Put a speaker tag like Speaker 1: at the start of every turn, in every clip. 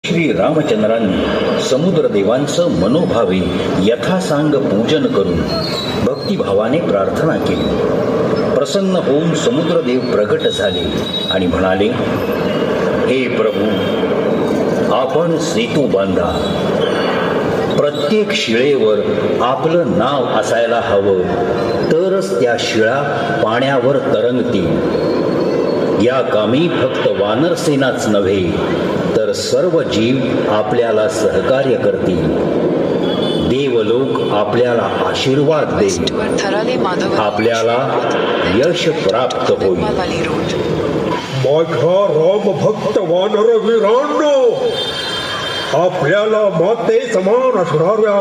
Speaker 1: श्री रामचंद्रांनी समुद्रदेवांचं मनोभावे यथासांग पूजन करून भक्तिभावाने प्रार्थना केली. प्रसन्न होऊन समुद्रदेव प्रगट झाले आणि म्हणाले, हे प्रभू, आपण सेतू बांधा. प्रत्येक शिळेवर आपलं नाव असायला हवं, तरच त्या शिळा पाण्यावर तरंगतील. या कामी फक्त वानरसेनाच नव्हे तर सर्व जीव आपल्याला सहकार्य करतील. देवलोक आपल्याला आशीर्वाद देईल, आपल्याला यश प्राप्त होईल.
Speaker 2: माझ्या राम भक्त वानर वीरांनो, आपल्याला माते समान असणाऱ्या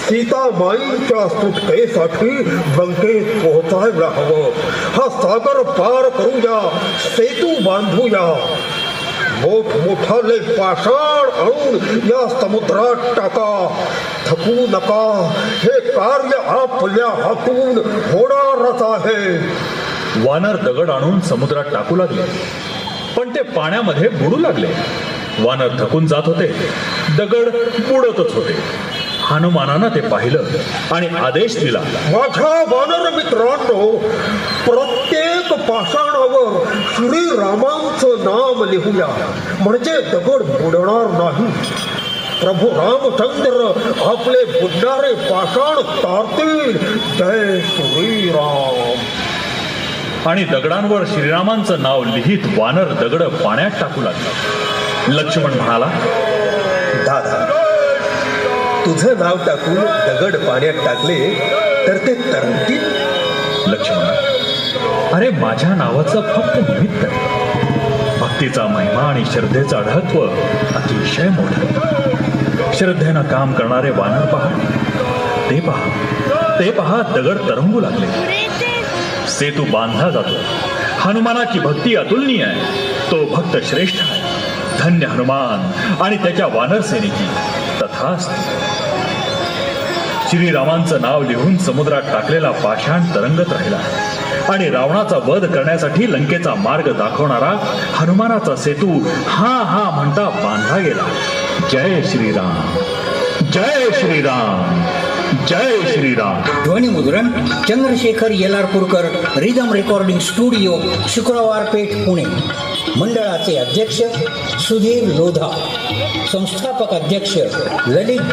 Speaker 2: सीतामाईंच्या सुटकेसाठी लंकेत पोहोचायला हवं. हा सागर पार करूया, सेतू बांधूया. मोठमोठाले पाषाण आणून या समुद्रात टाका. थकू नका, हे कार्य आपल्या हातून होणारच आहे.
Speaker 3: वानर दगड आणून समुद्रात टाकू लागले, पण ते पाण्यामध्ये बुडू लागले. वानर थकून जात होते, दगड बुडतच होते. हनुमानानं ते पाहिलं आणि आदेश दिला,
Speaker 2: माझ्या वानर मित्रांनो, प्रत्येक पाषाणावर श्रीरामांचं नाम लिहूया, म्हणजे दगड बुडणार नाही. प्रभू रामचंद्र आपले बुडणारे पाषाण तारतील. जय श्रीराम.
Speaker 3: आणि दगडांवर श्रीरामांचं नाव लिहित वानर दगड पाण्यात टाकू लागला. लक्ष्मण म्हणाला,
Speaker 2: दादा, तुझं नाव टाकून दगड पाण्यात टाकले तर ते तरंगतील.
Speaker 3: लक्ष्मण, अरे माझ्या नावाचं फक्त निमित्त आहे. भक्तीचा महिमा आणि श्रद्धेचं अढळत्व अतिशय मोठं. श्रद्धेनं काम करणारे वानर पहा, ते पहा दगड तरंगू लागले. सेतू बांधला जातो. हनुमानाची भक्ती अतुलनीय आहे. तो भक्त श्रेष्ठ आहे. धन्य हनुमान आणि त्याच्या वानर सेनेची. तथास्तु. श्रीरामांचं नाव लिहून समुद्रात टाकलेला पाषाण तरंगत राहिला आणि रावणाचा वध करण्यासाठी लंकेचा मार्ग दाखवणारा हनुमानाचा सेतू हा म्हणता बांधला गेला. जय श्रीराम, जय श्रीराम, जय श्रीराम.
Speaker 1: ध्वनिमुद्रण चंद्रशेखर येलारपूरकर, रिदम रेकॉर्डिंग स्टुडिओ, शुक्रवार पेठ, पुणे. मंडळाचे अध्यक्ष सुधीर लोधा, संस्थापक अध्यक्ष ललित